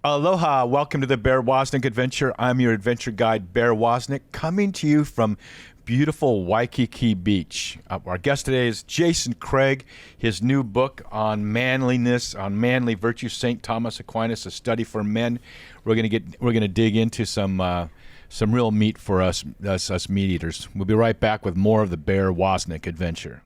Aloha, welcome to the Bear Woznick Adventure. I'm your adventure guide, Bear Woznick, coming to you from beautiful Waikiki Beach. Our guest today is Jason Craig. His new book on manliness, on manly virtue, St. Thomas Aquinas, a study for men. We're gonna dig into some real meat for us meat eaters. We'll be right back with more of the Bear Woznick Adventure.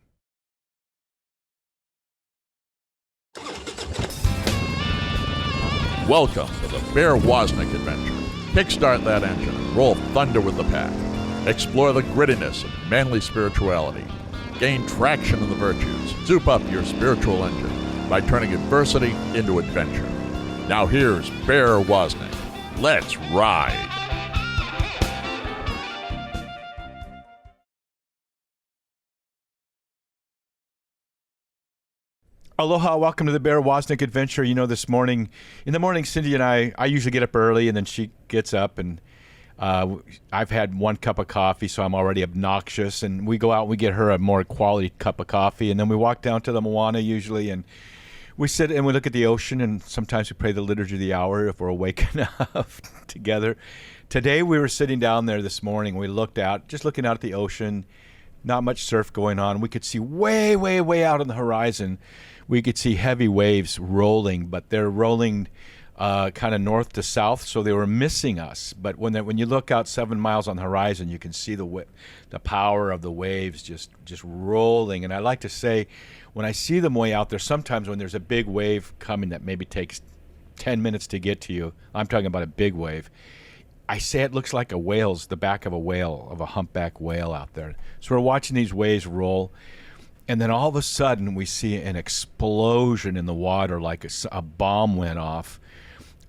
Welcome to the Bear Woznick Adventure. Kickstart that engine and roll thunder with the pack. Explore the grittiness of manly spirituality. Gain traction in the virtues. Soup up your spiritual engine by turning adversity into adventure. Now here's Bear Woznick. Let's ride. Aloha, welcome to the Bear Woznick Adventure. You know, in the morning, Cindy and I usually get up early, and then she gets up, and I've had one cup of coffee, so I'm already obnoxious, and we go out and we get her a more quality cup of coffee, and then we walk down to the Moana usually, and we sit and we look at the ocean, and sometimes we pray the Liturgy of the Hour if we're awake enough together. Today we were sitting down there this morning. We looked out, just looking out at the ocean, not much surf going on. We could see way, way, way out on the horizon. We could see heavy waves rolling, but they're rolling kind of north to south, so they were missing us. But when you look out 7 miles on the horizon, you can see the power of the waves just rolling. And I like to say, when I see them way out there, sometimes when there's a big wave coming that maybe takes 10 minutes to get to you, I'm talking about a big wave, I say it looks like the back of a whale, of a humpback whale out there. So we're watching these waves roll. And then all of a sudden, we see an explosion in the water, like a bomb went off.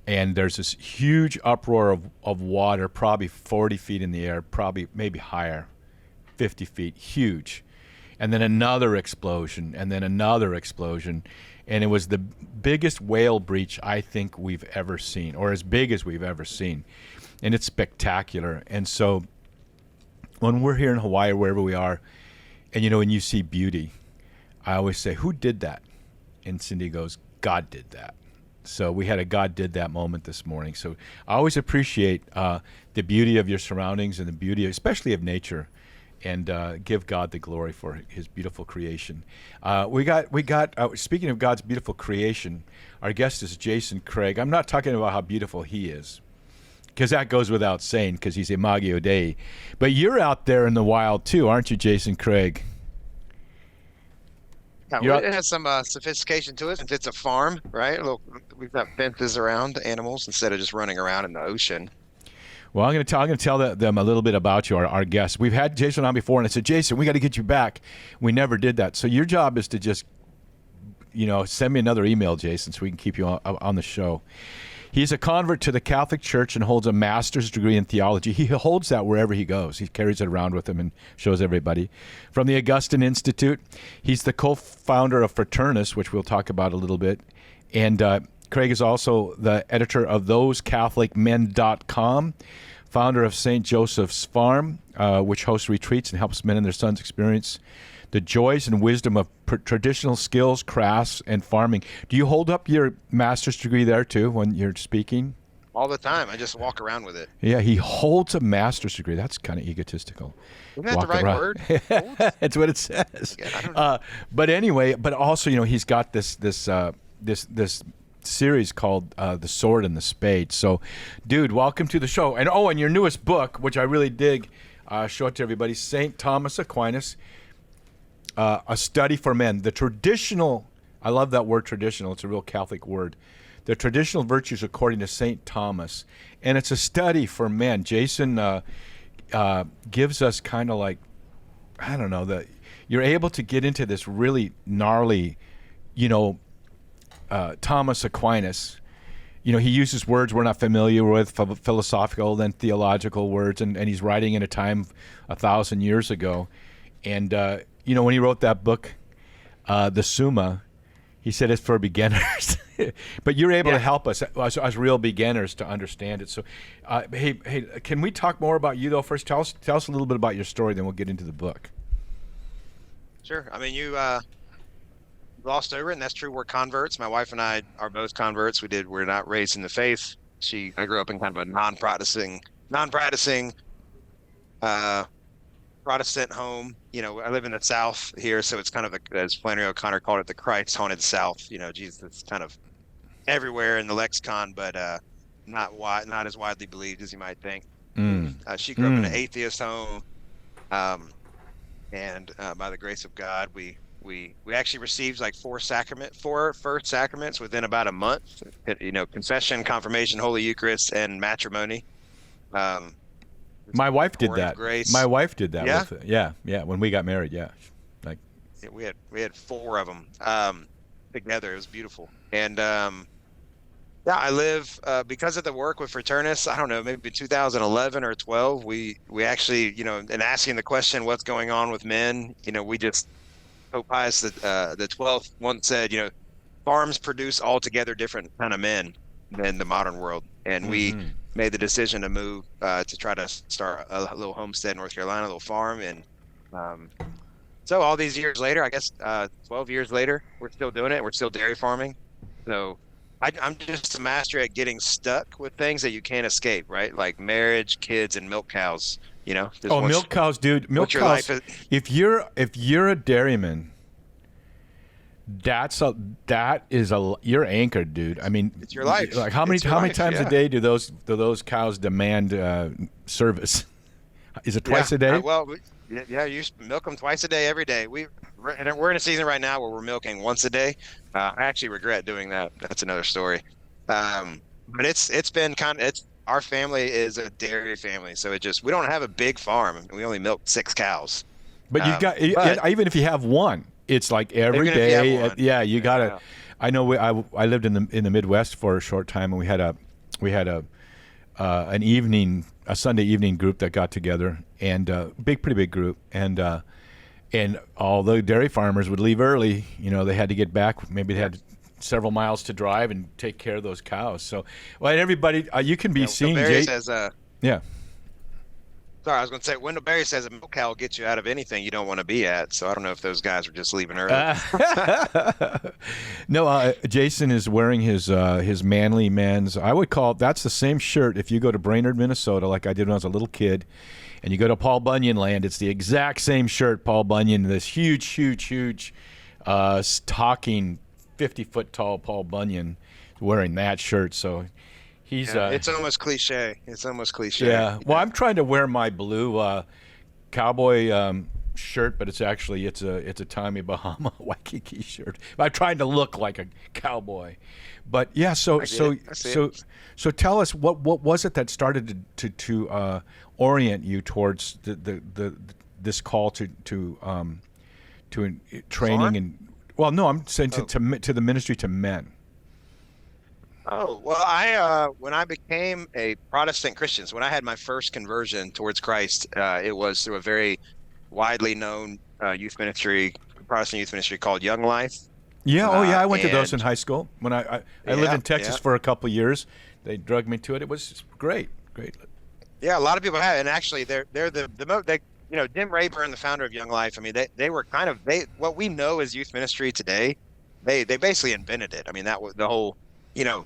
And there's this huge uproar of water, probably 40 feet in the air, probably maybe higher, 50 feet, huge. And then another explosion, and then another explosion. And it was the biggest whale breach I think we've ever seen, or as big as we've ever seen. And it's spectacular. And so when we're here in Hawaii, or wherever we are, and when you see beauty, I always say, who did that? And Cindy goes, God did that. So we had a God did that moment this morning. So I always appreciate the beauty of your surroundings and the beauty, especially of nature, and give God the glory for his beautiful creation. We got. Speaking of God's beautiful creation, our guest is Jason Craig. I'm not talking about how beautiful he is, because that goes without saying, because he's Imago Dei. But you're out there in the wild too, aren't you, Jason Craig? Yeah, it has some sophistication to it, since it's a farm, right? We've got fences around animals instead of just running around in the ocean. Well, I'm going to tell them a little bit about you, our guests. We've had Jason on before, and I said, Jason, we got to get you back. We never did that. So your job is to just, send me another email, Jason, so we can keep you on the show. He's a convert to the Catholic Church and holds a master's degree in theology. He holds that wherever he goes. He carries it around with him and shows everybody. From the Augustine Institute, he's the co-founder of Fraternus, which we'll talk about a little bit. And Craig is also the editor of ThoseCatholicMen.com, founder of St. Joseph's Farm, which hosts retreats and helps men and their sons experience the joys and wisdom of traditional skills, crafts, and farming. Do you hold up your master's degree there, too, when you're speaking? All the time. I just walk around with it. Yeah, he holds a master's degree. That's kind of egotistical. Isn't that the right word? That's what it says. Yeah, I don't know. But anyway, also, he's got this series called The Sword and Spade. So, dude, welcome to the show. And your newest book, which I really dig, show it to everybody, St. Thomas Aquinas, A Study for Men. The traditional, I love that word traditional, it's a real Catholic word. The traditional virtues according to St. Thomas. And it's a study for men. Jason gives us kind of like, I don't know, that you're able to get into this really gnarly, Thomas Aquinas. He uses words we're not familiar with, philosophical and theological words, and he's writing in a time 1,000 years ago. And, when he wrote that book, the Summa, he said it's for beginners. But you're able to help us as real beginners to understand it. So, hey, can we talk more about you, though? First, tell us a little bit about your story, then we'll get into the book. Sure. I mean, glossed over it, and that's true. We're converts. My wife and I are both converts. We're not raised in the faith. I grew up in kind of a non-practicing, uh, Protestant home. I live in the South here, so it's kind of as Flannery O'Connor called it, the Christ-haunted South. Jesus is kind of everywhere in the lexicon, but not as widely believed as you might think. She grew up in an atheist home, and by the grace of God, we actually received like four first sacraments within about a month. Confession, confirmation, Holy Eucharist, and matrimony. My wife did that. Grace. My wife did that. Yeah? With it. Yeah. When we got married, yeah. Like we had four of them together. It was beautiful, and I live because of the work with Fraternis. I don't know, maybe 2011 or 12. We actually, in asking the question, what's going on with men? We just Pope Pius the 12th once said, farms produce altogether different kind of men than the modern world, and we made the decision to move to try to start a little homestead in North Carolina, a little farm, and so all these years later, I guess 12 years later, we're still doing it. We're still dairy farming. So I'm just a master at getting stuck with things that you can't escape, right? Like marriage, kids, and milk cows. Milk cows, dude. Milk cows. If you're a dairyman, you're anchored, dude. I mean, it's your life. Like how many times a day do those cows demand service? Is it twice a day? You milk them twice a day, every day. We're in a season right now where we're milking once a day. I actually regret doing that. That's another story. But it's been our family is a dairy family, so we don't have a big farm. We only milk 6 cows. But you've got even if you have one, it's like every day. You gotta. Yeah. I know. I lived in the Midwest for a short time, and we had a Sunday evening group that got together, and pretty big group, and all the dairy farmers would leave early. They had to get back. Maybe they had several miles to drive and take care of those cows. So, everybody, you can be seen. Barry says, yeah. Sorry, I was going to say, Wendell Berry says a milk cow will get you out of anything you don't want to be at. So I don't know if those guys are just leaving early. No, Jason is wearing his manly man's. I would call that's the same shirt if you go to Brainerd, Minnesota, like I did when I was a little kid, and you go to Paul Bunyan land. It's the exact same shirt, Paul Bunyan, this huge, talking 50-foot tall Paul Bunyan wearing that shirt. So. It's almost cliche. Yeah. Well, I'm trying to wear my blue cowboy shirt, but it's a Tommy Bahama Waikiki shirt. I'm trying to look like a cowboy. But yeah, so tell us what was it that started to orient you towards this call to training and I'm saying to the ministry to men. Oh, well, when I became a Protestant Christian, so when I had my first conversion towards Christ, it was through a very widely known Protestant youth ministry called Young Life. Yeah, I went to those in high school. When I lived in Texas for a couple of years. They drugged me to it. It was great. Yeah, a lot of people have, and actually, they're Jim Rayburn, the founder of Young Life. I mean, they were what we know as youth ministry today. They basically invented it. I mean, that was the whole.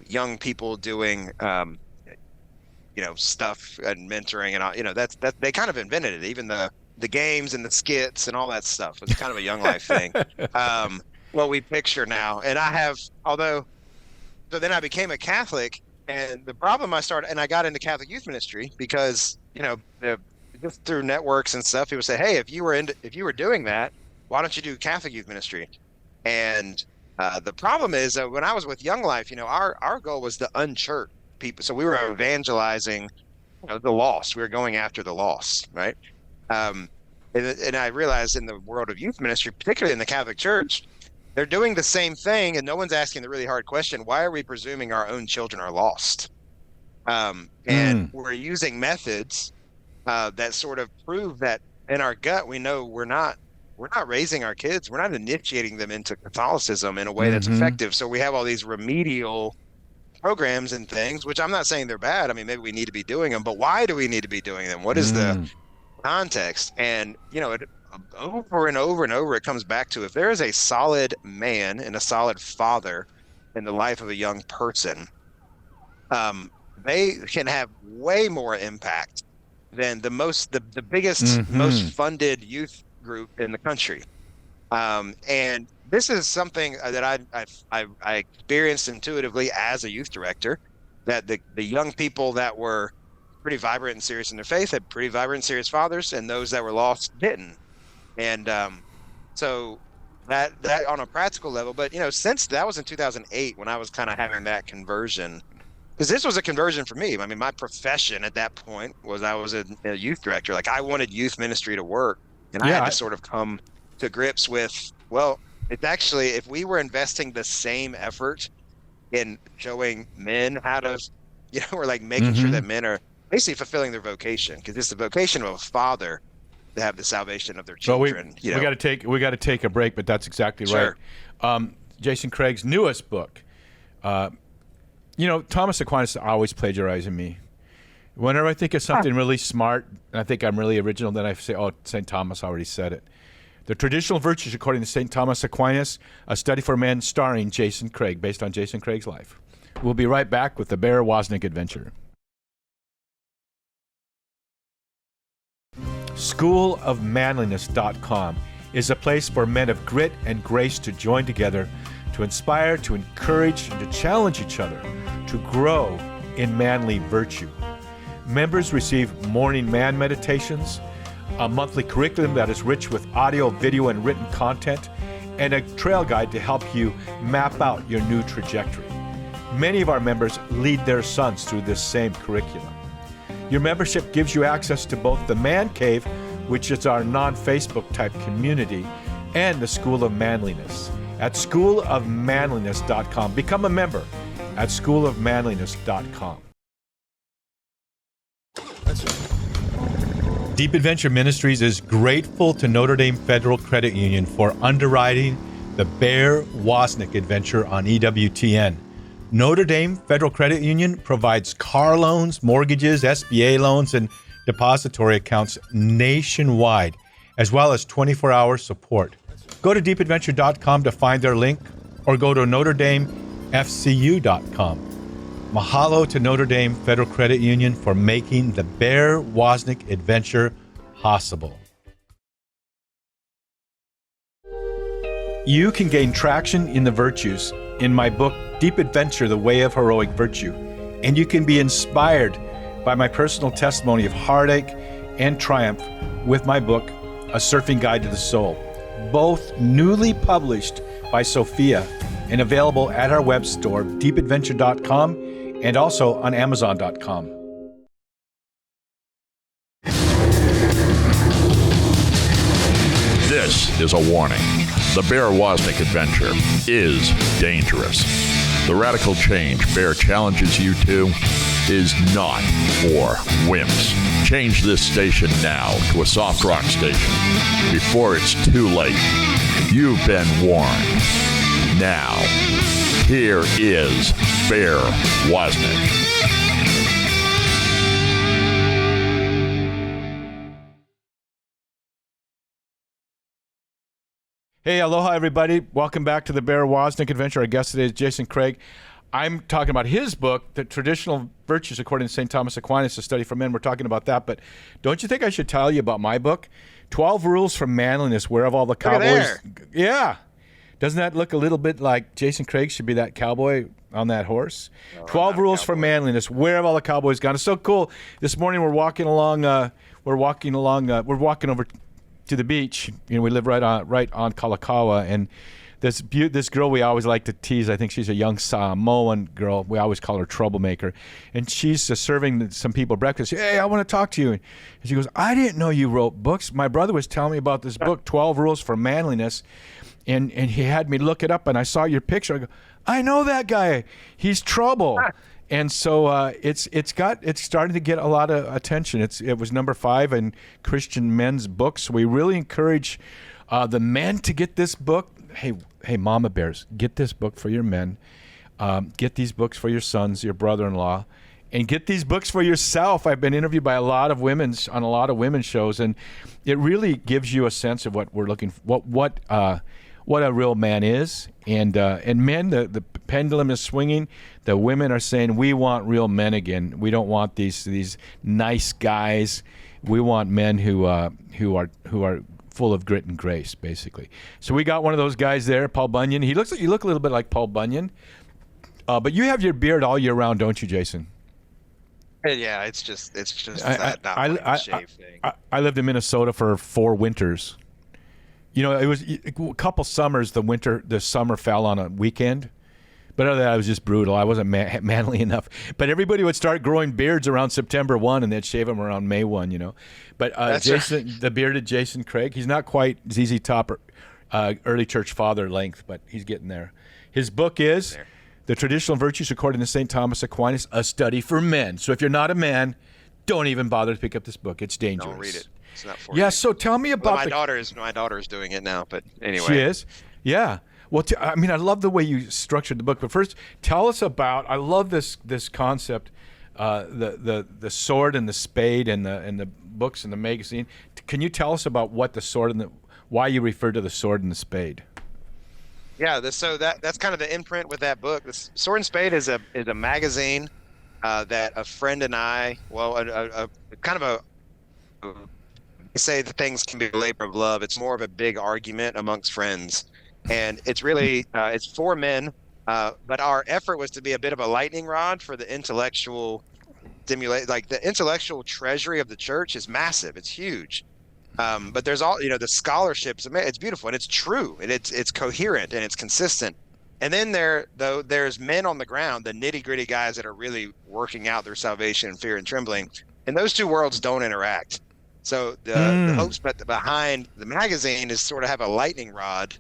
Young people doing, stuff and mentoring and all, that they kind of invented it. Even the games and the skits and all that stuff was kind of a Young Life thing. What we picture now, and so then I became a Catholic, and the problem I got into Catholic youth ministry because, just through networks and stuff, people say, hey, if you were doing that, why don't you do Catholic youth ministry? And the problem is when I was with Young Life, our goal was to unchurch people. So we were evangelizing the lost. We were going after the lost, right? And I realized in the world of youth ministry, particularly in the Catholic Church, they're doing the same thing, and no one's asking the really hard question, why are we presuming our own children are lost? And we're using methods that sort of prove that in our gut we know we're not raising our kids. We're not initiating them into Catholicism in a way that's effective. So we have all these remedial programs and things, which I'm not saying they're bad. I mean, maybe we need to be doing them, but why do we need to be doing them? What is the context? And, over and over and over, it comes back to if there is a solid man and a solid father in the life of a young person, they can have way more impact than the biggest, most funded youth group in the country. And this is something that I experienced intuitively as a youth director, that the young people that were pretty vibrant and serious in their faith had pretty vibrant and serious fathers, and those that were lost didn't. And so that on a practical level, but since that was in 2008 when I was kind of having that conversion, because this was a conversion for me. I mean, my profession at that point was I was a youth director. Like I wanted youth ministry to work, and I had to sort of come to grips with, well, it's actually, if we were investing the same effort in showing men how to, or like making sure that men are basically fulfilling their vocation, because it's the vocation of a father to have the salvation of their children. We got to take a break, but that's exactly right. Jason Craig's newest book. Thomas Aquinas always plagiarizing me. Whenever I think of something really smart, and I think I'm really original, then I say, oh, St. Thomas already said it. The Traditional Virtues According to St. Thomas Aquinas, a study for men starring Jason Craig, based on Jason Craig's life. We'll be right back with the Bear Woznick adventure. SchoolofManliness.com is a place for men of grit and grace to join together, to inspire, to encourage, and to challenge each other to grow in manly virtue. Members receive morning man meditations, a monthly curriculum that is rich with audio, video, and written content, and a trail guide to help you map out your new trajectory. Many of our members lead their sons through this same curriculum. Your membership gives you access to both the Man Cave, which is our non-Facebook type community, and the School of Manliness at schoolofmanliness.com. Become a member at schoolofmanliness.com. Deep Adventure Ministries is grateful to Notre Dame Federal Credit Union for underwriting the Bear Woznick adventure on EWTN. Notre Dame Federal Credit Union provides car loans, mortgages, SBA loans, and depository accounts nationwide, as well as 24-hour support. Go to deepadventure.com to find their link, or go to NotreDameFCU.com. Mahalo to Notre Dame Federal Credit Union for making the Bear Woznick adventure possible. You can gain traction in the virtues in my book, Deep Adventure, The Way of Heroic Virtue. And you can be inspired by my personal testimony of heartache and triumph with my book, A Surfing Guide to the Soul. Both newly published by Sophia and available at our web store, deepadventure.com, and also on Amazon.com. This is a warning. The Bear Woznick adventure is dangerous. The radical change Bear challenges you to is not for wimps. Change this station now to a soft rock station before it's too late. You've been warned. Now, here is Bear Woznick. Hey, aloha, everybody. Welcome back to the Bear Woznick adventure. Our guest today is Jason Craig. I'm talking about his book, The Traditional Virtues According to St. Thomas Aquinas, a study for men. We're talking about that, but don't you think I should tell you about my book? 12 Rules for Manliness, Whereof All the Cowboys. Yeah. Doesn't that look a little bit like Jason Craig should be that cowboy on that horse? 12 Rules for Manliness, Where Have All the Cowboys Gone? It's so cool. This morning we're walking along, we're walking over to the beach. We live right on Kalakaua, and this girl we always like to tease, I think she's a young Samoan girl. We always call her Troublemaker. And she's serving some people breakfast. Hey, I want to talk to you. And she goes, I didn't know you wrote books. My brother was telling me about this book, 12 Rules for Manliness. And he had me look it up, and I saw your picture. I go, I know that guy. He's trouble. And so it's starting to get a lot of attention. It was number 5 in Christian men's books. We really encourage the men to get this book. Hey, mama bears, get this book for your men. Get these books for your sons, your brother-in-law. and get these books for yourself. I've been interviewed by a lot of women on a lot of women's shows, and it really gives you a sense of what we're looking for, what a real man is. And men, the pendulum is swinging. The women are saying, we want real men again. We don't want these nice guys. We want men who are full of grit and grace, basically. So we got one of those guys there, Paul Bunyan. You look a little bit like Paul Bunyan, but you have your beard all year round, don't you, Jason? Yeah, it's just that not like a shave thing. I lived in Minnesota for 4 winters. It was a couple summers. The summer fell on a weekend, but other than that, I was just brutal. I wasn't manly enough. But everybody would start growing beards around September 1, and they'd shave them around May 1. But Jason, right. The bearded Jason Craig, he's not quite ZZ Top early church father length, but he's getting there. His book is The Traditional Virtues According to St. Thomas Aquinas, a study for men. So if you're not a man, don't even bother to pick up this book. It's dangerous. Don't read it. It's not for you. So tell me about my daughter's doing it now, but anyway. She is? Yeah. Well, I love the way you structured the book. But first, tell us about. I love this concept, the sword and the spade, and the books and the magazine. Can you tell us about what the sword and why you refer to the sword and the spade? Yeah. So that's kind of the imprint with that book. The Sword and Spade is a magazine that a friend and I, a kind of a. Say that things can be a labor of love. It's more of a big argument amongst friends, and it's really it's for men. But our effort was to be a bit of a lightning rod for the intellectual stimulate. Like the intellectual treasury of the church is massive. It's huge. But there's all the scholarships. It's beautiful and it's true and it's coherent and it's consistent. And then there's men on the ground, the nitty gritty guys that are really working out their salvation in fear and trembling. And those two worlds don't interact. So the hopes behind the magazine is sort of have a lightning rod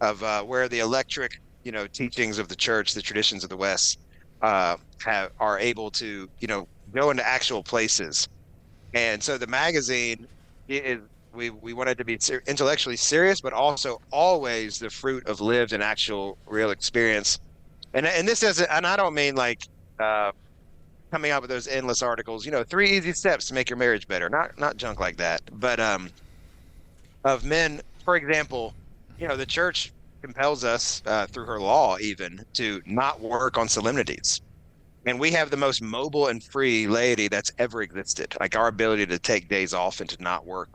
of where the electric, teachings of the church, the traditions of the West, are able to, go into actual places. And so the magazine we wanted to be intellectually serious, but also always the fruit of lived and actual real experience. And this isn't, and I don't mean like coming up with those endless articles, 3 easy steps to make your marriage better. Not junk like that, but of men, for example, the church compels us through her law even to not work on solemnities. And we have the most mobile and free laity that's ever existed. Like our ability to take days off and to not work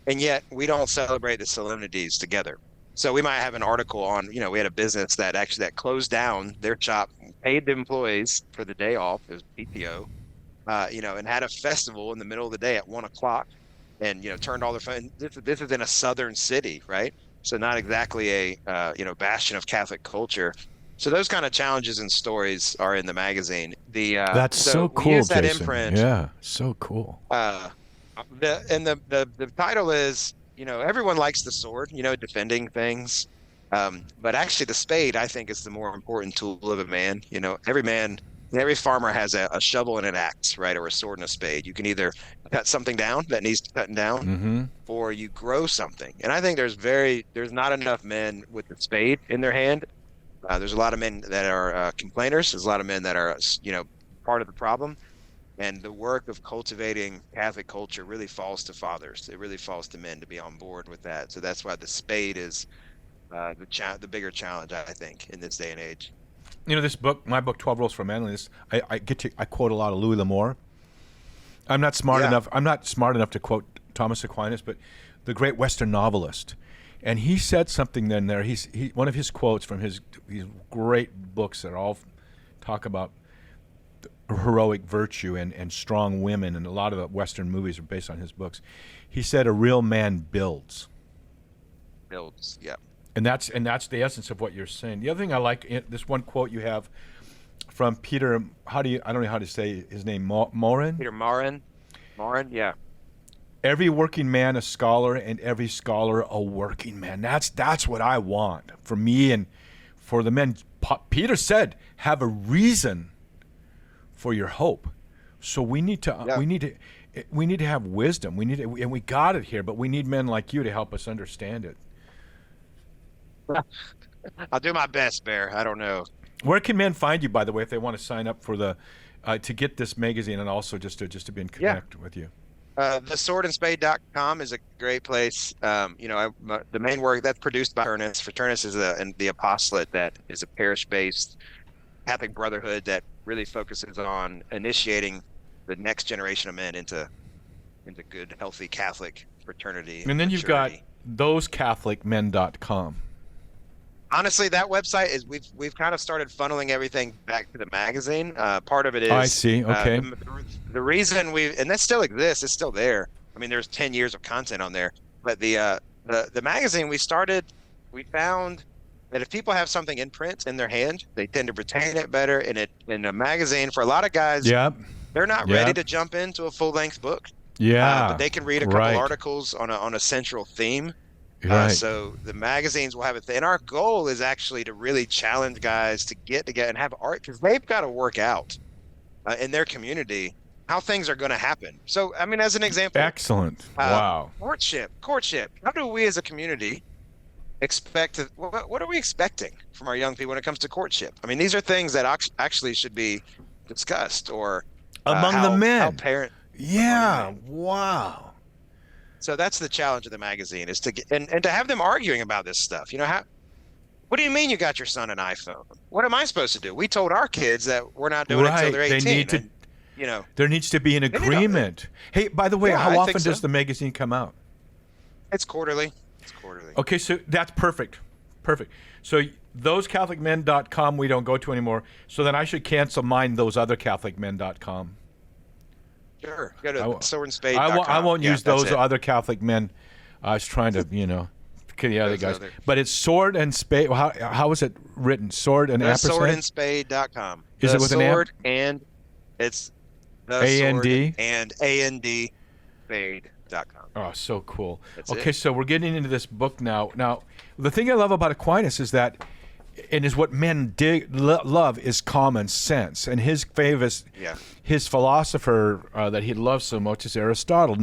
and yet we don't celebrate the solemnities together. So we might have an article on, we had a business that closed down their shop, paid the employees for the day off, it was PTO, and had a festival in the middle of the day at 1:00 and, turned all their phone. This is in a southern city, right? So not exactly a, bastion of Catholic culture. So those kind of challenges and stories are in the magazine. That's so cool, use that Jason. imprint. Yeah, so cool. The title is, everyone likes the sword, defending things. But actually the spade, I think, is the more important tool of a man. Every farmer has a shovel and an axe, right? Or a sword and a spade. You can either cut something down that needs cutting down, or you grow something. And I think there's not enough men with the spade in their hand. There's a lot of men that are complainers. There's a lot of men that are, part of the problem. And the work of cultivating Catholic culture really falls to fathers. It really falls to men to be on board with that. So that's why the spade is the bigger challenge, I think, in this day and age. This book, my book, 12 Rules for Manliness, I quote a lot of Louis L'Amour. I'm not smart enough to quote Thomas Aquinas, but the great Western novelist. And he said something then there. One of his quotes from these great books that all talk about heroic virtue and strong women, and a lot of the Western movies are based on his books. He said, "A real man builds." Builds, yeah. And that's the essence of what you're saying. The other thing I like, this one quote you have from Peter. I don't know how to say his name. Morin. Peter Morin. Morin, yeah. Every working man a scholar, and every scholar a working man. That's what I want for me and for the men. Peter said, "Have a reason for your hope." So we need to have wisdom. And we got it here, but we need men like you to help us understand it. I'll do my best, Bear. I don't know. Where can men find you, by the way, if they want to sign up for the to get this magazine and also just to be in connect with you? The swordandspade.com is a great place. The main work that's produced by Fraternus. Fraternus is the apostolate that is a parish-based Catholic brotherhood that really focuses on initiating the next generation of men into good, healthy Catholic fraternity. And then you've got thosecatholicmen.com. Honestly, that website is we've kind of started funneling everything back to the magazine. Part of it is I see. Okay. The reason and that still exists, it's still there. I mean, there's 10 years of content on there. But the magazine we found that if people have something in print in their hand, they tend to retain it better. In a magazine, for a lot of guys, they're not ready to jump into a full-length book. Yeah. But they can read a couple articles on a central theme. So the magazines will have it, and our goal is actually to really challenge guys to get together and have art, because they've got to work out in their community how things are going to happen. So, I mean, as an example, excellent. Wow. Courtship. How do we as a community expect? What are we expecting from our young people when it comes to courtship? I mean, these are things that actually should be discussed, or among the men. How parent. Yeah. Wow. So that's the challenge of the magazine, is to get and to have them arguing about this stuff. What do you mean you got your son an iPhone? What am I supposed to do? We told our kids that we're not doing it until they're 18. They need to, there needs to be an agreement. Hey, by the way, how often does the magazine come out? It's quarterly. Okay, so that's perfect. So thosecatholicmen.com we don't go to anymore. So then I should cancel mine, thosothercatholicmen.com. Sure. Go to swordandspade.com. I won't use those other Catholic men. I was trying to, the other guys. But it's Sword and Spade. How is it written? Sword and ampersand? Swordandspade.com. Is it with an sword and it's the A-N-D? and A-N-D spade.com. Oh, so cool. That's okay, so we're getting into this book now. Now, the thing I love about Aquinas is that, and is what men love, is common sense. And his favorite, his philosopher that he loves so much is Aristotle.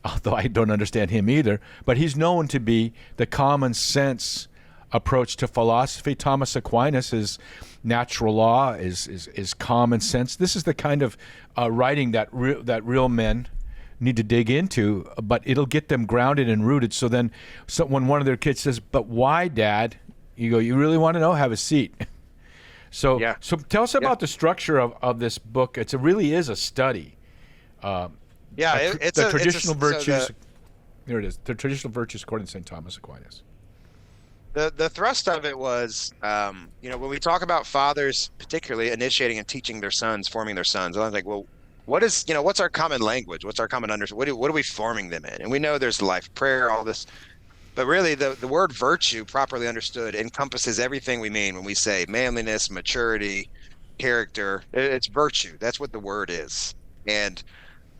Although I don't understand him either, but he's known to be the common sense approach to philosophy. Thomas Aquinas is natural law, is common sense. This is the kind of writing that real men need to dig into, but it'll get them grounded and rooted. So then when one of their kids says, "But why, Dad?" You go, "You really want to know? Have a seat." So tell us about the structure of this book. It really is a study. It's the traditional virtues. There it is. The traditional virtues according to St. Thomas Aquinas. The thrust of it was, when we talk about fathers, particularly initiating and teaching their sons, forming their sons, I was like, well, what's our common language? What's our common understanding? What are we forming them in? And we know there's life prayer, all this. But really, the word virtue, properly understood, encompasses everything we mean when we say manliness, maturity, character. It's virtue. That's what the word is. And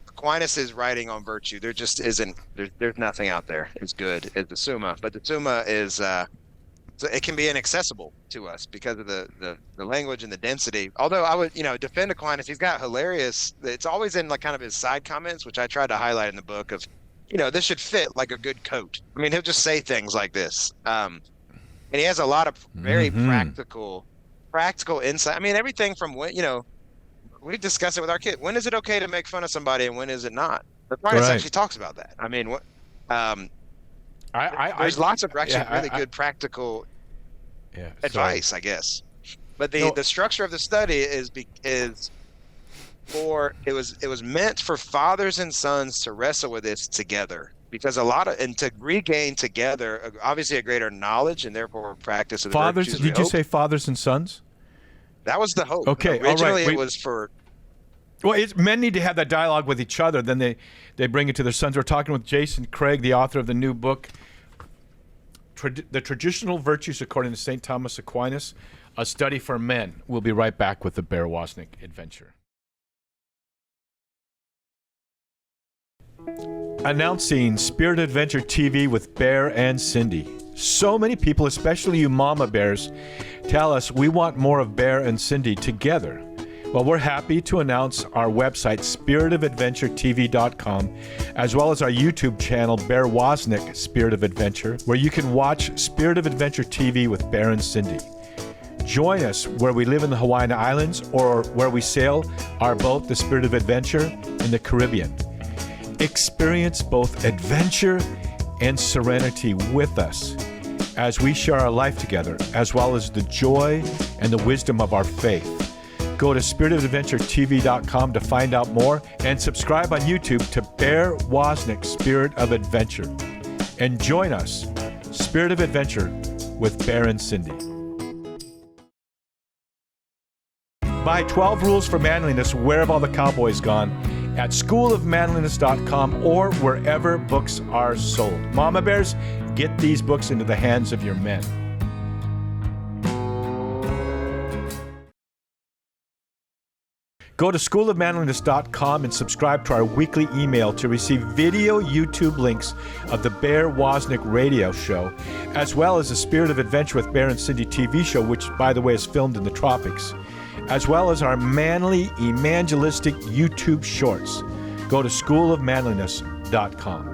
Aquinas is writing on virtue. There just isn't. There's nothing out there as good as the Summa. But the Summa is, so it can be inaccessible to us because of the language and the density. Although I would, defend Aquinas. He's got hilarious. It's always in kind of his side comments, which I tried to highlight in the book of. This should fit like a good coat. I mean, he'll just say things like this. And he has a lot of very practical insight. I mean, everything from when, we discuss it with our kid. When is it okay to make fun of somebody and when is it not? Aquinas actually talks about that. I mean, there's lots of really good practical advice, I guess. But the structure of the study is it was meant for fathers and sons to wrestle with this together, because and to regain together obviously a greater knowledge and therefore practice of the fathers. virtues. Did you say fathers and sons? That was the hope. Okay, originally all right. it was for. Well, men need to have that dialogue with each other. Then they bring it to their sons. We're talking with Jason Craig, the author of the new book, The Traditional Virtues According to St. Thomas Aquinas, a study for men. We'll be right back with the Bear Woznick adventure. Announcing Spirit Adventure TV with Bear and Cindy. So many people, especially you mama bears, tell us we want more of Bear and Cindy together. Well, we're happy to announce our website, spiritofadventuretv.com, as well as our YouTube channel, Bear Woznick Spirit of Adventure, where you can watch Spirit of Adventure TV with Bear and Cindy. Join us where we live in the Hawaiian Islands or where we sail our boat, the Spirit of Adventure, in the Caribbean. Experience both adventure and serenity with us as we share our life together, as well as the joy and the wisdom of our faith. Go to spiritofadventuretv.com to find out more and subscribe on YouTube to Bear Woznick, Spirit of Adventure. And join us, Spirit of Adventure, with Bear and Cindy. Buy 12 Rules for Manliness, Where Have All the Cowboys Gone? At schoolofmanliness.com or wherever books are sold. Mama Bears, get these books into the hands of your men. Go to schoolofmanliness.com and subscribe to our weekly email to receive video YouTube links of the Bear Woznick radio show, as well as the Spirit of Adventure with Bear and Cindy TV show, which, by the way, is filmed in the tropics, as well as our manly evangelistic YouTube shorts. Go to schoolofmanliness.com.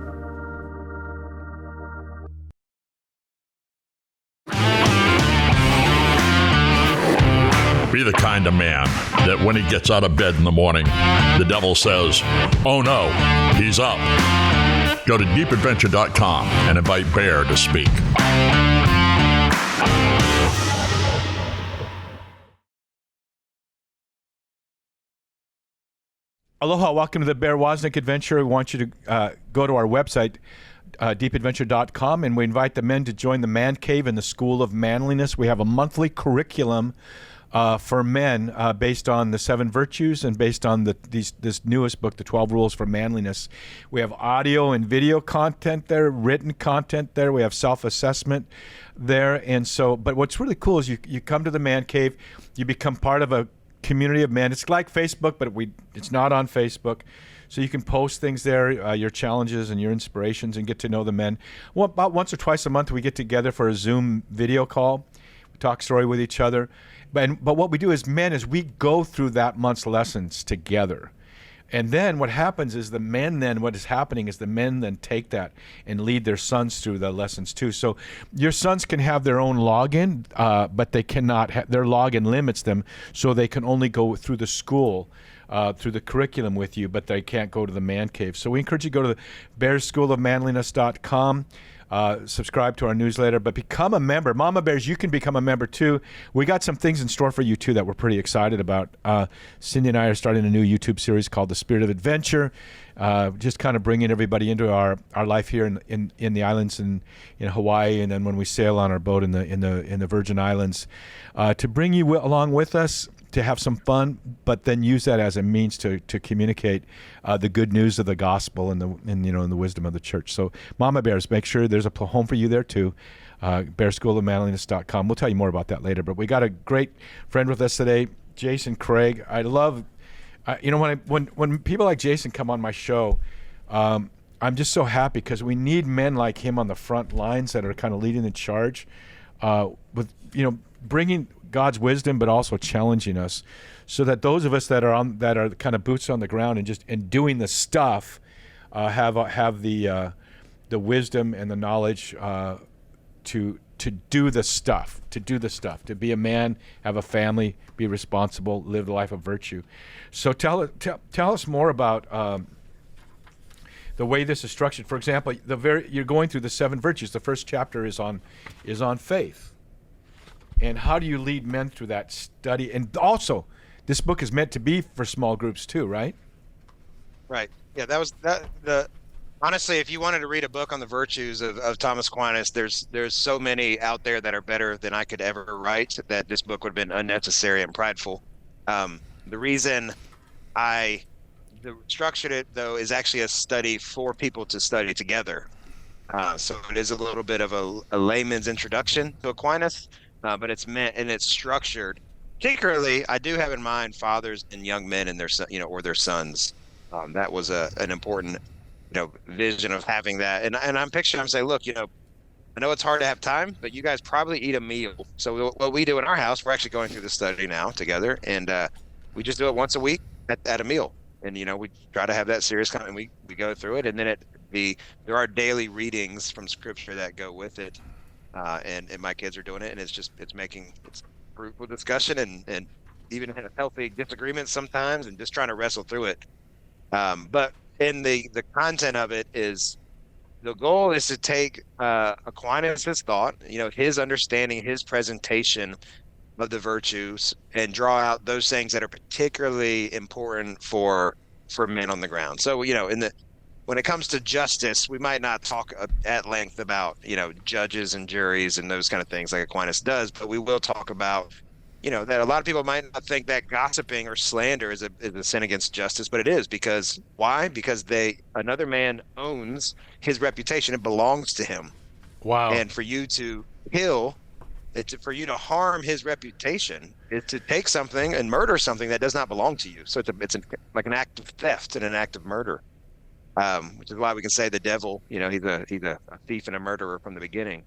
Be the kind of man that when he gets out of bed in the morning, the devil says, "Oh no, he's up." Go to deepenadventure.com and invite Bear to speak. Aloha, welcome to the Bear Woznick Adventure. We want you to go to our website, deepenadventure.com, and we invite the men to join the Man Cave in the School of Manliness. We have a monthly curriculum for men based on the 7 virtues and based on this newest book, the 12 Rules for Manliness. We have audio and video content there, written content there. We have self-assessment there. And so, but what's really cool is you come to the Man Cave, you become part of a community of men. It's like Facebook, but it's not on Facebook. So you can post things there, your challenges and your inspirations, and get to know the men. Well, about once or twice a month, we get together for a Zoom video call. We talk story with each other. But what we do as men is we go through that month's lessons together. And then what happens is what is happening is the men then take that and lead their sons through the lessons too. So your sons can have their own login, but they cannot, their login limits them, so they can only go through the school, through the curriculum with you, but they can't go to the Man Cave. So we encourage you to go to the bearschoolofmanliness.com. Subscribe to our newsletter, but become a member. Mama Bears, you can become a member too. We got some things in store for you too that we're pretty excited about. Cindy and I are starting a new YouTube series called The Spirit of Adventure, just kind of bringing everybody into our life here in the islands in Hawaii, and then when we sail on our boat in the Virgin Islands, to bring you along with us, to have some fun, but then use that as a means to communicate the good news of the gospel and the wisdom of the church. So, Mama Bears, make sure there's a home for you there too. bearschoolofmanliness.com. We'll tell you more about that later. But we got a great friend with us today, Jason Craig. I love, when people like Jason come on my show, I'm just so happy because we need men like him on the front lines that are kind of leading the charge, with bringing God's wisdom, but also challenging us, so that those of us that are kind of boots on the ground and doing the stuff, have the wisdom and the knowledge to do the stuff, to be a man, have a family, be responsible, live the life of virtue. So tell us more about the way this is structured. For example, you're going through the 7 virtues. The first chapter is on faith. And how do you lead men through that study? And also, this book is meant to be for small groups too, right? Right. Yeah, honestly, if you wanted to read a book on the virtues of Thomas Aquinas, there's so many out there that are better than I could ever write, that this book would have been unnecessary and prideful. The reason I structured it, though, is actually a study for people to study together. So it is a little bit of a layman's introduction to Aquinas. But it's meant, and it's structured. Particularly, I do have in mind fathers and young men and their or their sons. That was an important, vision of having that. And I'm saying, look, I know it's hard to have time, but you guys probably eat a meal. So what we do in our house, we're actually going through the study now together, and we just do it once a week at a meal. And we try to have that serious and we go through it, and then there are daily readings from Scripture that go with it. And my kids are doing it, and it's fruitful discussion and even a healthy disagreement sometimes, and just trying to wrestle through it. But in the content of it is the goal is to take Aquinas' thought, his understanding, his presentation of the virtues, and draw out those things that are particularly important for men on the ground. So, when it comes to justice, we might not talk at length about, judges and juries and those kind of things like Aquinas does, but we will talk about, that a lot of people might not think that gossiping or slander is a sin against justice, but it is. Because why? Because another man owns his reputation. It belongs to him. Wow. And for you to for you to harm his reputation is to take something and murder something that does not belong to you. So it's like an act of theft and an act of murder. Which is why we can say the devil, he's a thief and a murderer from the beginning.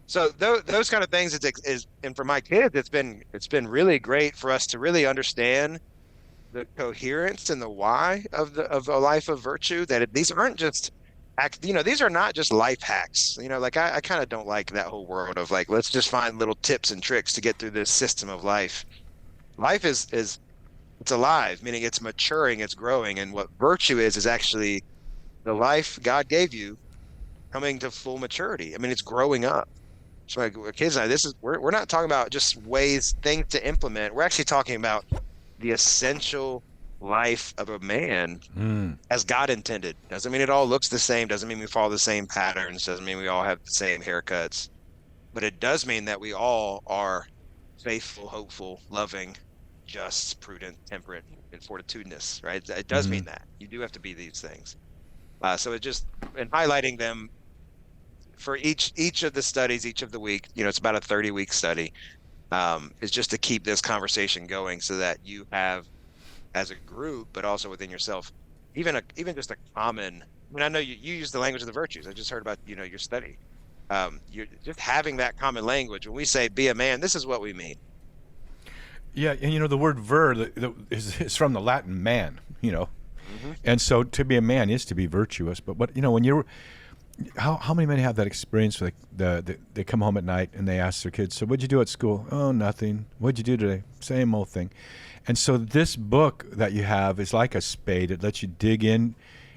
So those kind of things and for my kids, it's been really great for us to really understand the coherence and the why of a life of virtue. That these aren't just these are not just life hacks. Like I kind of don't like that whole world of like, let's just find little tips and tricks to get through this system of life. Life is it's alive, meaning it's maturing, it's growing, and what virtue is actually the life God gave you coming to full maturity. I mean, it's growing up. So my kids and I, we're not talking about just things to implement. We're actually talking about the essential life of a man as God intended. Doesn't mean it all looks the same. Doesn't mean we follow the same patterns. Doesn't mean we all have the same haircuts. But it does mean that we all are faithful, hopeful, loving, just, prudent, temperate, and fortitudinous, right? It does mean that. You do have to be these things. So it just, and highlighting them for each of the studies, each of the week, it's about a 30-week study, is just to keep this conversation going so that you have, as a group, but also within yourself, even just a common, I know you use the language of the virtues. I just heard about, your study. You're just having that common language. When we say be a man, this is what we mean. Yeah, and the word ver is from the Latin man, and so to be a man is to be virtuous. But when you're, how many men have that experience? Like they come home at night and they ask their kids, "So what'd you do at school?" "Oh, nothing." "What'd you do today?" "Same old thing." And so this book that you have is like a spade. It lets you dig in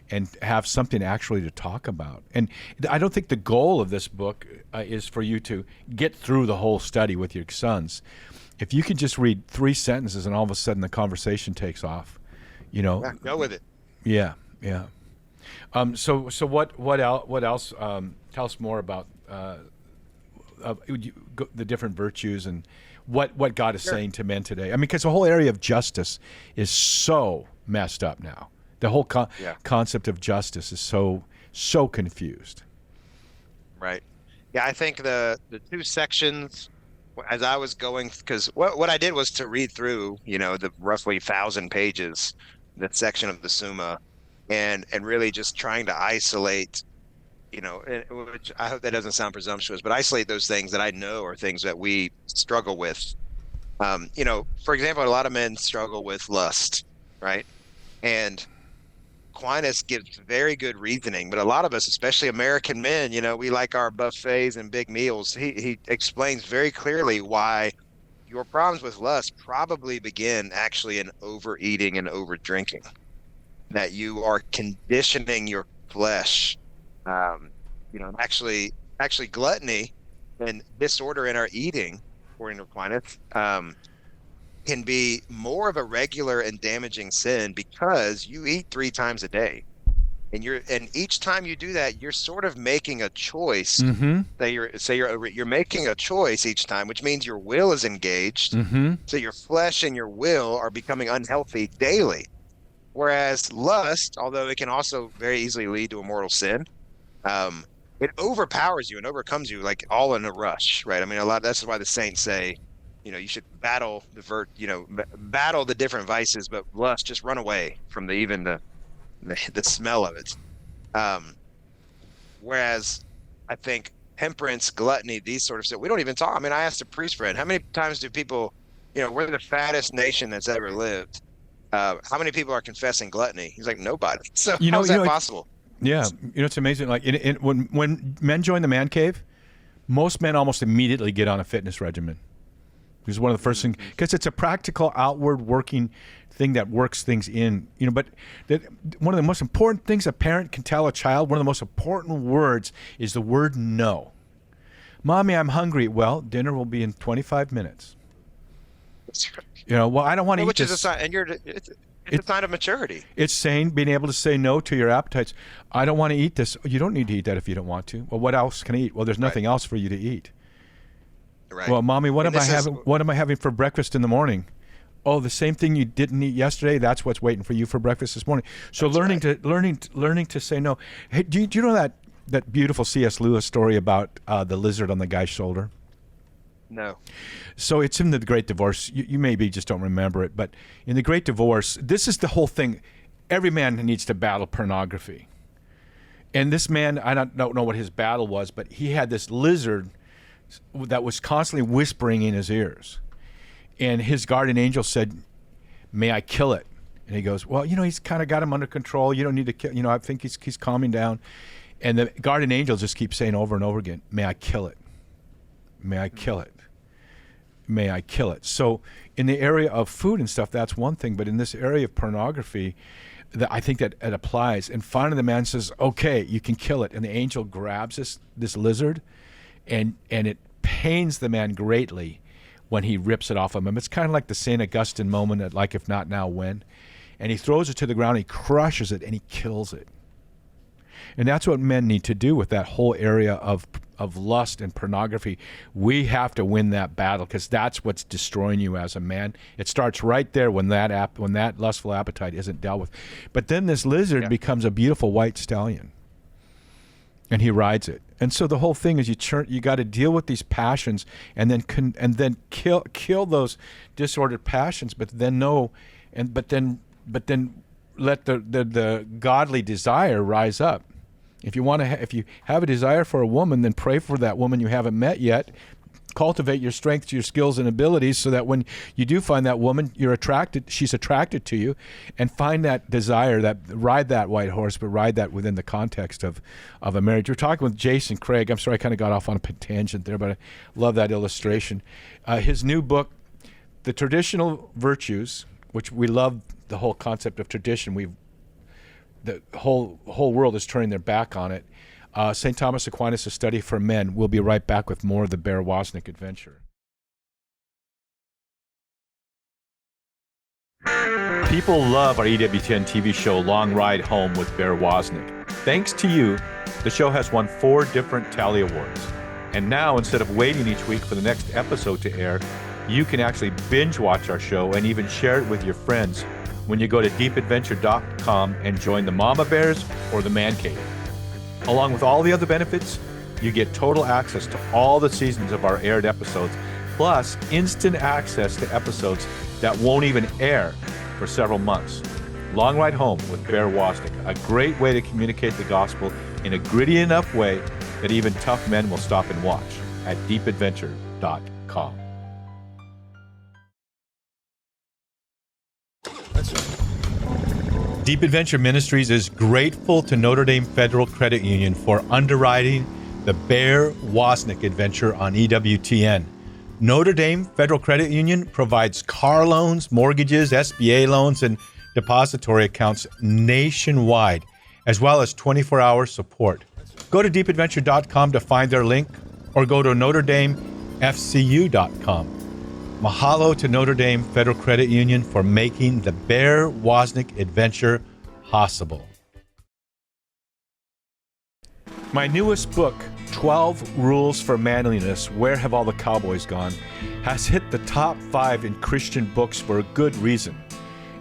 and have something actually to talk about. And I don't think the goal of this book is for you to get through the whole study with your sons. If you can just read 3 sentences and all of a sudden the conversation takes off, Yeah, go with it. Yeah. So what else? Tell us more about the different virtues and what God is saying to men today. I mean, because the whole area of justice is so messed up now. The whole concept of justice is so confused. Right. Yeah, I think the 2 sections, as I was going, because what I did was to read through, the roughly 1,000 pages, that section of the Summa, and really just trying to isolate, which I hope that doesn't sound presumptuous, but isolate those things that I know are things that we struggle with. For example, a lot of men struggle with lust, right? And Aquinas gives very good reasoning, but a lot of us, especially American men, we like our buffets and big meals. He explains very clearly why your problems with lust probably begin actually in overeating and over drinking, that you are conditioning your flesh. Actually gluttony and disorder in our eating, according to Aquinas, can be more of a regular and damaging sin because you eat 3 times a day, and each time you do that, you're sort of making a choice. That you're making a choice each time, which means your will is engaged. So your flesh and your will are becoming unhealthy daily. Whereas lust, although it can also very easily lead to a mortal sin, it overpowers you and overcomes you like all in a rush, right? I mean, that's why the saints say, you should battle battle the different vices, but lust, just run away from the smell of it. Whereas I think temperance, gluttony, these sort of stuff, we don't even talk. I mean, I asked a priest friend, how many times do people, we're the fattest nation that's ever lived. How many people are confessing gluttony? He's like, nobody. So how is that possible? Yeah. It's amazing. Like when men join the man cave, most men almost immediately get on a fitness regimen. It's one of the first things, because it's a practical, outward working thing that works things in. But one of the most important things a parent can tell a child, one of the most important words, is the word no. Mommy, I'm hungry. Well, dinner will be in 25 minutes. That's right. Well, I don't want to eat Which this. is a sign, and it's a sign of maturity. It's being able to say no to your appetites. I don't want to eat this. You don't need to eat that if you don't want to. Well, what else can I eat? Well, there's nothing else for you to eat. Right. Well, Mommy, what am I having for breakfast in the morning? Oh, the same thing you didn't eat yesterday. That's what's waiting for you for breakfast this morning. So learning to say no. Hey, do you know that beautiful C.S. Lewis story about the lizard on the guy's shoulder? No. So it's in the Great Divorce. You maybe just don't remember it, but in the Great Divorce, this is the whole thing. Every man needs to battle pornography. And this man, I don't know what his battle was, but he had this lizard that was constantly whispering in his ears. And his guardian angel said, may I kill it? And he goes, well, he's kind of got him under control. You don't need to kill, I think he's calming down. And the guardian angel just keeps saying over and over again, may I kill it? May I kill it? May I kill it? So in the area of food and stuff, that's one thing. But in this area of pornography, I think that it applies. And finally the man says, okay, you can kill it. And the angel grabs this lizard, and it pains the man greatly when he rips it off of him. It's kind of like the St. Augustine moment at like, if not now, when? And he throws it to the ground, he crushes it, and he kills it. And that's what men need to do with that whole area of lust and pornography. We have to win that battle, because that's what's destroying you as a man. It starts right there when that lustful appetite isn't dealt with. But then this lizard becomes a beautiful white stallion, and he rides it. And so the whole thing is you got to deal with these passions, and then kill those disordered passions. But then let the godly desire rise up. If you have a desire for a woman, then pray for that woman you haven't met yet. Cultivate your strengths, your skills and abilities, so that when you do find that woman, she's attracted to you, and find that desire, ride that white horse, but ride that within the context of a marriage. We're talking with Jason Craig. I'm sorry I kind of got off on a tangent there, but I love that illustration. His new book, The Traditional Virtues, which we love the whole concept of tradition. The whole world is turning their back on it. St. Thomas Aquinas, A Study for Men. We'll be right back with more of the Bear Woznick adventure. People love our EWTN TV show, Long Ride Home with Bear Woznick. Thanks to you, the show has won 4 different Tally Awards. And now, instead of waiting each week for the next episode to air, you can actually binge watch our show and even share it with your friends when you go to deepenadventure.com and join the Mama Bears or the Man Cave. Along with all the other benefits, you get total access to all the seasons of our aired episodes, plus instant access to episodes that won't even air for several months. Long Ride Home with Bear Woznick, a great way to communicate the gospel in a gritty enough way that even tough men will stop and watch at deepenadventure.com. Deep Adventure Ministries is grateful to Notre Dame Federal Credit Union for underwriting the Bear Woznick adventure on EWTN. Notre Dame Federal Credit Union provides car loans, mortgages, SBA loans, and depository accounts nationwide, as well as 24-hour support. Go to deepadventure.com to find their link, or go to NotreDameFCU.com. Mahalo to Notre Dame Federal Credit Union for making the Bear Woznick adventure possible. My newest book, 12 Rules for Manliness, Where Have All the Cowboys Gone?, has hit the top 5 in Christian books for a good reason.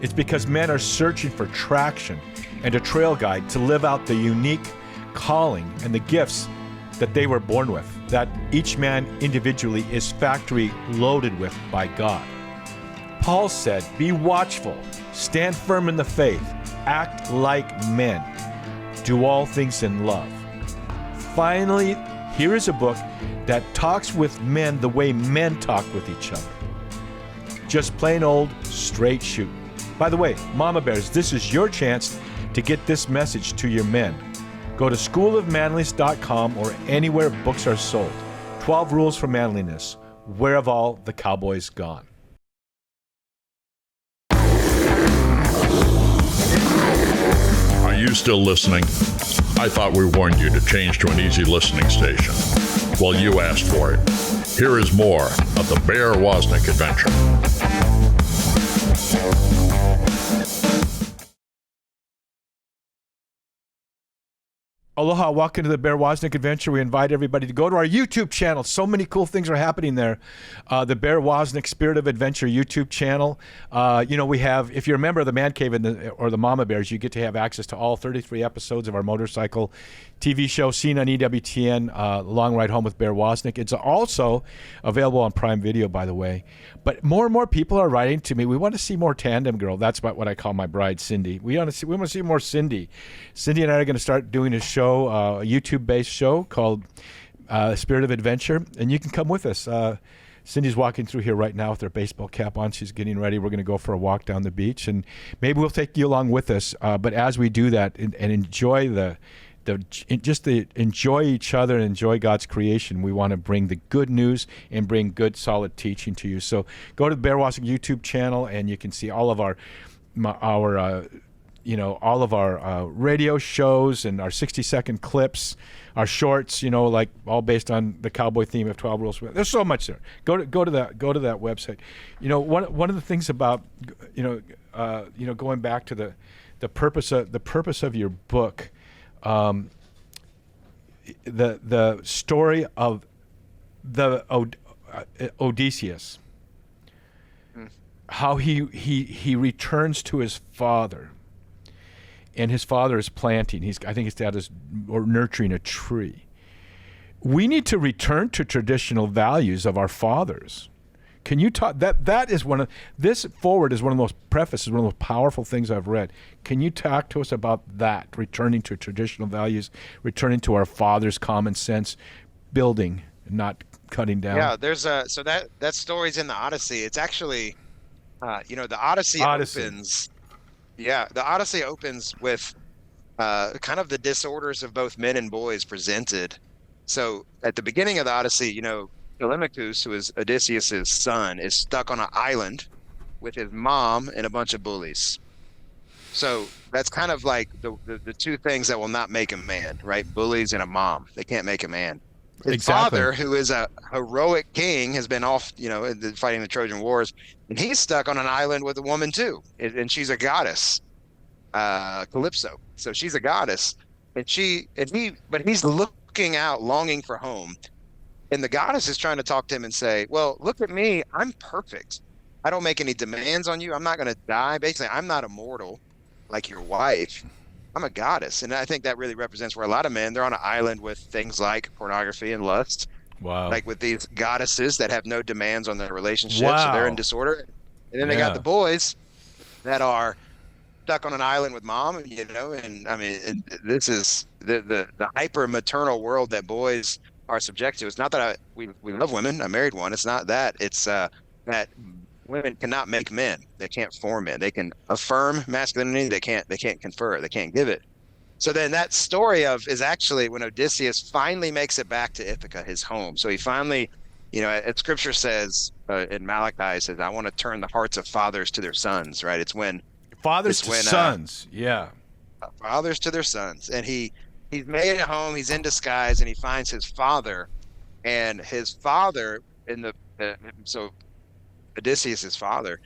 It's because men are searching for traction and a trail guide to live out the unique calling and the gifts that they were born with, that each man individually is factory loaded with by God. Paul said, be watchful, stand firm in the faith, act like men, do all things in love. Finally, here is a book that talks with men the way men talk with each other. Just plain old straight shooting. By the way, Mama Bears, this is your chance to get this message to your men. Go to schoolofmanliness.com or anywhere books are sold. 12 Rules for Manliness. Where have all the cowboys gone? Are you still listening? I thought we warned you to change to an easy listening station. Well, you asked for it. Here is more of the Bear Woznick adventure. Aloha, welcome to the Bear Woznick Adventure. We invite everybody to go to our YouTube channel. So many cool things are happening there. The Bear Woznick Spirit of Adventure YouTube channel. We have, if you're a member of the Man Cave or the Mama Bears, you get to have access to all 33 episodes of our motorcycle TV show seen on EWTN, Long Ride Home with Bear Woznick. It's also available on Prime Video, by the way. But more and more people are writing to me. We want to see more Tandem Girl. That's what I call my bride, Cindy. We want to see more Cindy. Cindy and I are going to start doing a show, a YouTube-based show called Spirit of Adventure, and you can come with us. Cindy's walking through here right now with her baseball cap on. She's getting ready. We're going to go for a walk down the beach, and maybe we'll take you along with us. But as we do that and enjoy enjoy each other and enjoy God's creation, we want to bring the good news and bring good, solid teaching to you. So go to the Bear Woznick YouTube channel, and you can see all of our radio shows and our 60-second clips, our shorts, like all based on the cowboy theme of 12 Rules. There's so much there. Go to that website. One of the things about going back to the purpose of your book, the story of the Odysseus, how he returns to his father. And his father is planting. I think his dad is nurturing a tree. We need to return to traditional values of our fathers. Can you talk? That is this forward is one of the most prefaces, one of the most powerful things I've read. Can you talk to us about that? Returning to traditional values, returning to our fathers' common sense, building, not cutting down. Yeah, there's so that story's in the Odyssey. It's actually, the Odyssey opens. Yeah, the Odyssey opens with kind of the disorders of both men and boys presented. So at the beginning of the Odyssey, Telemachus, who is Odysseus's son, is stuck on an island with his mom and a bunch of bullies. So that's kind of like the two things that will not make a man, right? Bullies and a mom. They can't make a man. His father, who is a heroic king, has been off, fighting the Trojan Wars, and he's stuck on an island with a woman too, and she's a goddess, Calypso. So she's a goddess, but he's looking out, longing for home, and the goddess is trying to talk to him and say, "Well, look at me, I'm perfect. I don't make any demands on you. I'm not going to die. Basically, I'm not immortal like your wife. I'm a goddess." And I think that really represents where a lot of men, they're on an island with things like pornography and lust. Wow. Like with these goddesses that have no demands on their relationship. Wow. So they're in disorder. And then they got the boys that are stuck on an island with mom, and I mean, this is the hyper maternal world that boys are subject to. It's not that we love women. I married one. It's not that. It's that women cannot make men. They can't form men. They can affirm masculinity. They can't confer it. They can't give it. So then that story is actually when Odysseus finally makes it back to Ithaca, his home. So he finally, Scripture says in Malachi, it says, "I want to turn the hearts of fathers to their sons." Right? It's when fathers to sons. Yeah. Fathers to their sons, and he's made it home. He's in disguise, and he finds his father, and his father so Odysseus' father.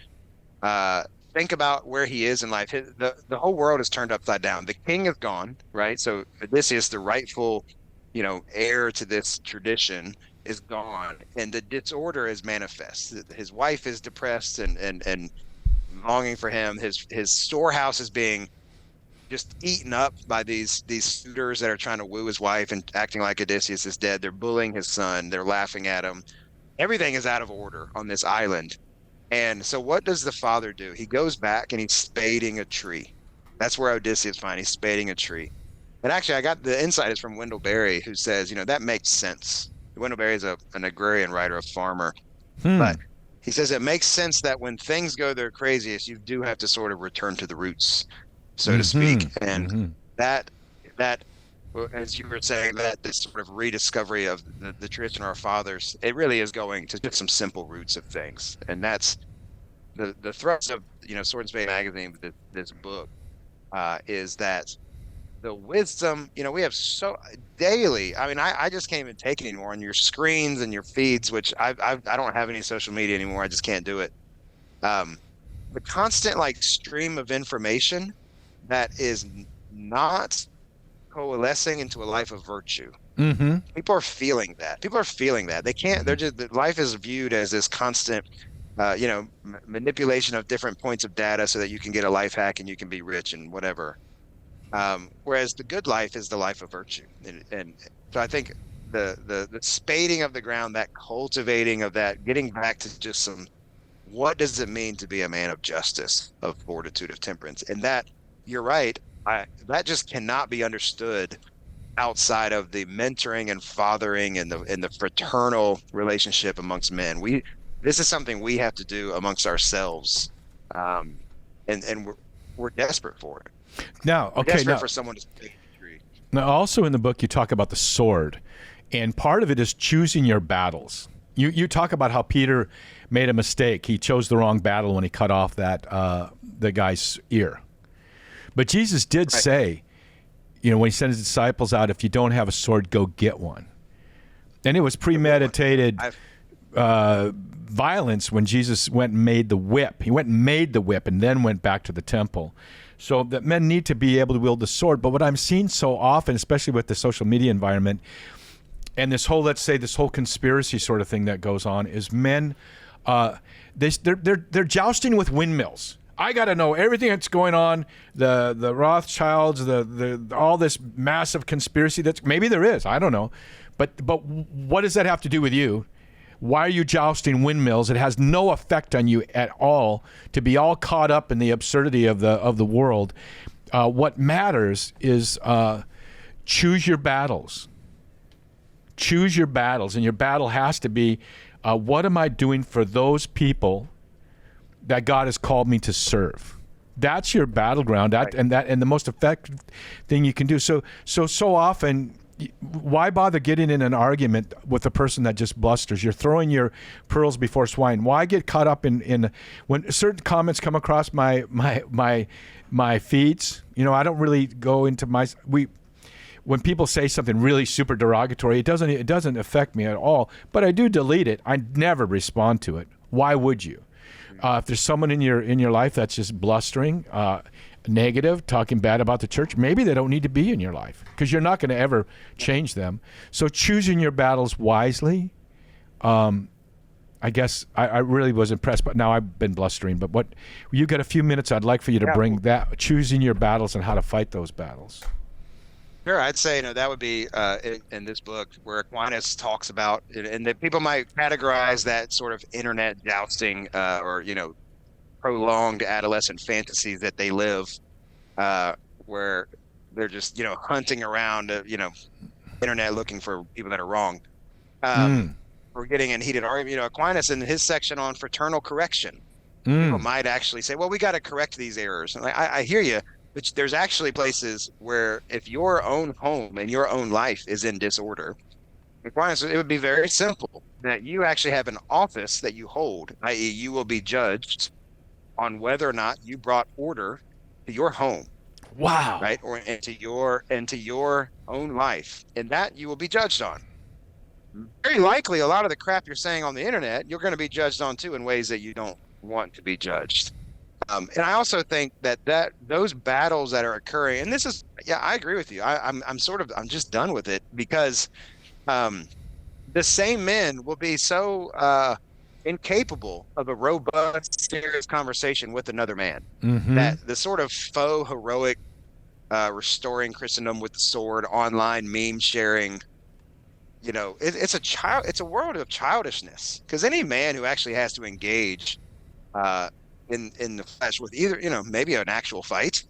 Think about where he is in life. The whole world is turned upside down. The king is gone, right? So Odysseus, the rightful, heir to this tradition, is gone, and the disorder is manifest. His wife is depressed and longing for him. His storehouse is being just eaten up by these suitors that are trying to woo his wife and acting like Odysseus is dead. They're bullying his son. They're laughing at him. Everything is out of order on this island. And so what does the father do? He goes back and he's spading a tree. That's where Odysseus finds. He's spading a tree. And actually, I got the insight is from Wendell Berry, who says, that makes sense. Wendell Berry is an agrarian writer, a farmer. But he says it makes sense that when things go their craziest, you do have to sort of return to the roots, so to speak. And that well, as you were saying, that this sort of rediscovery of the tradition of our fathers, it really is going to just some simple roots of things. And that's the thrust of, Sword and Spade magazine, this book, is that the wisdom, we have so daily. I mean, I just can't even take it anymore on your screens and your feeds, which I don't have any social media anymore. I just can't do it. The constant like stream of information that is not coalescing into a life of virtue. Mm-hmm. People are feeling that. People are feeling that. They can't, they're just, life is viewed as this constant, manipulation of different points of data so that you can get a life hack and you can be rich and whatever. Whereas the good life is the life of virtue. And so I think the spading of the ground, that cultivating of that, getting back to just what does it mean to be a man of justice, of fortitude, of temperance? And that, you're right, that just cannot be understood outside of the mentoring and fathering and the fraternal relationship amongst men. This is something we have to do amongst ourselves, and we're desperate for it. Now, We're okay, desperate now, for someone to take the tree. now also in the book you talk about the sword, and part of it is choosing your battles. You talk about how Peter made a mistake. He chose the wrong battle when he cut off that the guy's ear. But Jesus did say, when he sent his disciples out, if you don't have a sword, go get one. And it was premeditated violence when Jesus went and made the whip. He went and made the whip and then went back to the temple. So that men need to be able to wield the sword. But what I'm seeing so often, especially with the social media environment, and this whole, let's say, this whole conspiracy sort of thing that goes on, is men, they're jousting with windmills. I got to know everything that's going on, the Rothschilds, the all this massive conspiracy that's, maybe there is, I don't know. But what does that have to do with you? Why are you jousting windmills? It has no effect on you at all to be all caught up in the absurdity of the world. What matters is choose your battles. Choose your battles, and your battle has to be, what am I doing for those people that God has called me to serve? That's your battleground. And the most effective thing you can do. So often, why bother getting in an argument with a person that just blusters? You're throwing your pearls before swine. Why get caught up in when certain comments come across my feeds? I don't really go into when people say something really super derogatory, it doesn't affect me at all. But I do delete it. I never respond to it. Why would you? If there's someone in your life that's just blustering, negative, talking bad about the church, maybe they don't need to be in your life because you're not going to ever change them. So choosing your battles wisely. I guess I really was impressed, but now I've been blustering. But you got a few minutes, I'd like for you to bring that, choosing your battles and how to fight those battles. Sure, I'd say that would be in this book where Aquinas talks about, and that people might categorize that sort of internet jousting or prolonged adolescent fantasies that they live, where they're just hunting around internet looking for people that are wrong. We're getting in heated argument. Aquinas in his section on fraternal correction, people might actually say, well, we got to correct these errors. And I hear you. But there's actually places where if your own home and your own life is in disorder, it would be very simple that you actually have an office that you hold, i.e. you will be judged on whether or not you brought order to your home. Wow. Right? Or into your own life. And that you will be judged on. Very likely a lot of the crap you're saying on the internet, you're going to be judged on too in ways that you don't want to be judged. And I also think that those battles that are occurring, and this is, I agree with you. I'm just done with it because the same men will be so incapable of a robust, serious conversation with another man. That the sort of faux heroic restoring Christendom with the sword, online meme sharing, it's a world of childishness. Because any man who actually has to engage in the flesh with either, maybe an actual fight,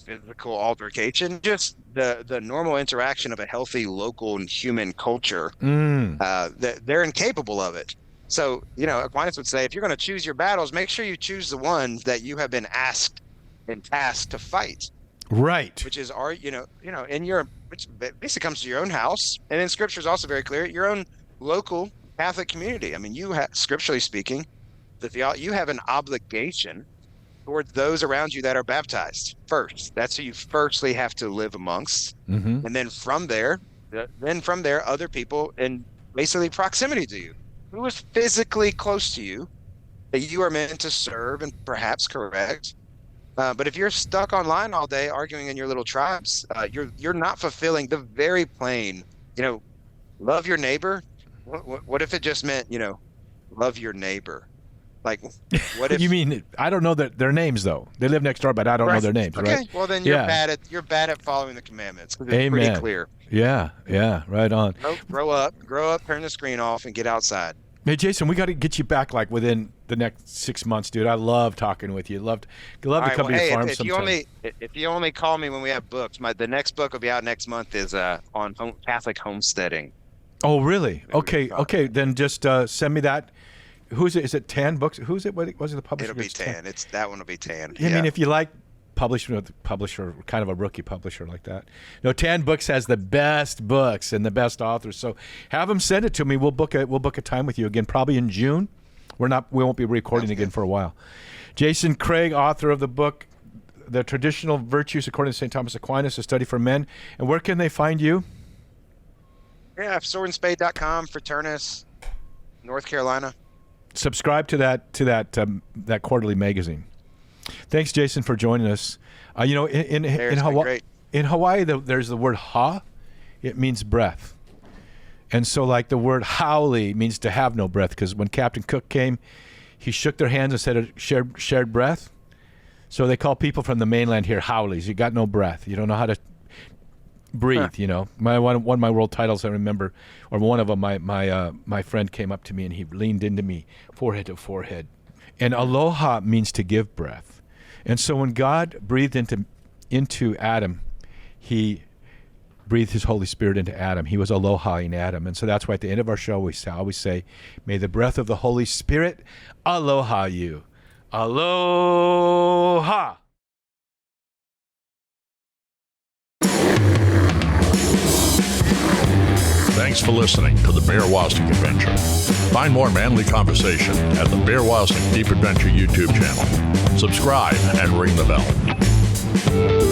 physical altercation, just the normal interaction of a healthy local and human culture, they're incapable of it. So, Aquinas would say, if you're going to choose your battles, make sure you choose the ones that you have been asked and tasked to fight. Right. which is in your, which basically comes to your own house. And then Scripture is also very clear, your own local Catholic community. I mean, you have, scripturally speaking, you have an obligation towards those around you that are baptized first. That's who you firstly have to live amongst. Mm-hmm. And then from there, other people in basically proximity to you, who is physically close to you, that you are meant to serve and perhaps correct. But if you're stuck online all day arguing in your little tribes, you're not fulfilling the very plain, love your neighbor. What if it just meant, love your neighbor? Like, what if You mean, I don't know their names though. They live next door, but I don't know their names. Okay, right? well then you're bad at following the commandments. 'Cause it's Amen. pretty clear. Yeah, right on. Grow up, turn the screen off, and get outside. Hey, Jason, we got to get you back like within the next 6 months, dude. I love talking with you. Love to come to your farm sometime. If you only call me when we have books, the next book will be out next month is on Catholic homesteading. Oh, really? Okay. Then just send me that. Who's it? Is it Tan Books? Who's it? What was it? The publisher? It'll be Tan. That one will be Tan. I mean, if you like publishing with a publisher, kind of a rookie publisher like that. No, Tan Books has the best books and the best authors. So have them send it to me. We'll book a time with you again, probably in June. We won't be recording again for a while. Jason Craig, author of the book, The Traditional Virtues According to St. Thomas Aquinas, A Study for Men. And where can they find you? Yeah, swordandspade.com, Fraternus, North Carolina. Subscribe to that quarterly magazine. Thanks, Jason, for joining us. In Hawaii, there's the word ha. It means breath. And so like the word haole means to have no breath, because when Captain Cook came, he shook their hands and said shared breath. So they call people from the mainland here howlies. You got no breath. You don't know how to breathe. One of my world titles I remember, or one of them, my friend came up to me and he leaned into me, forehead to forehead. And aloha means to give breath. And so when God breathed into Adam, he breathed his Holy Spirit into Adam. He was aloha-ing Adam. And so that's why at the end of our show we always say, may the breath of the Holy Spirit aloha you. Aloha! Thanks for listening to the Bear Woznick Adventure. Find more manly conversation at the Bear Woznick Deep Adventure YouTube channel. Subscribe and ring the bell.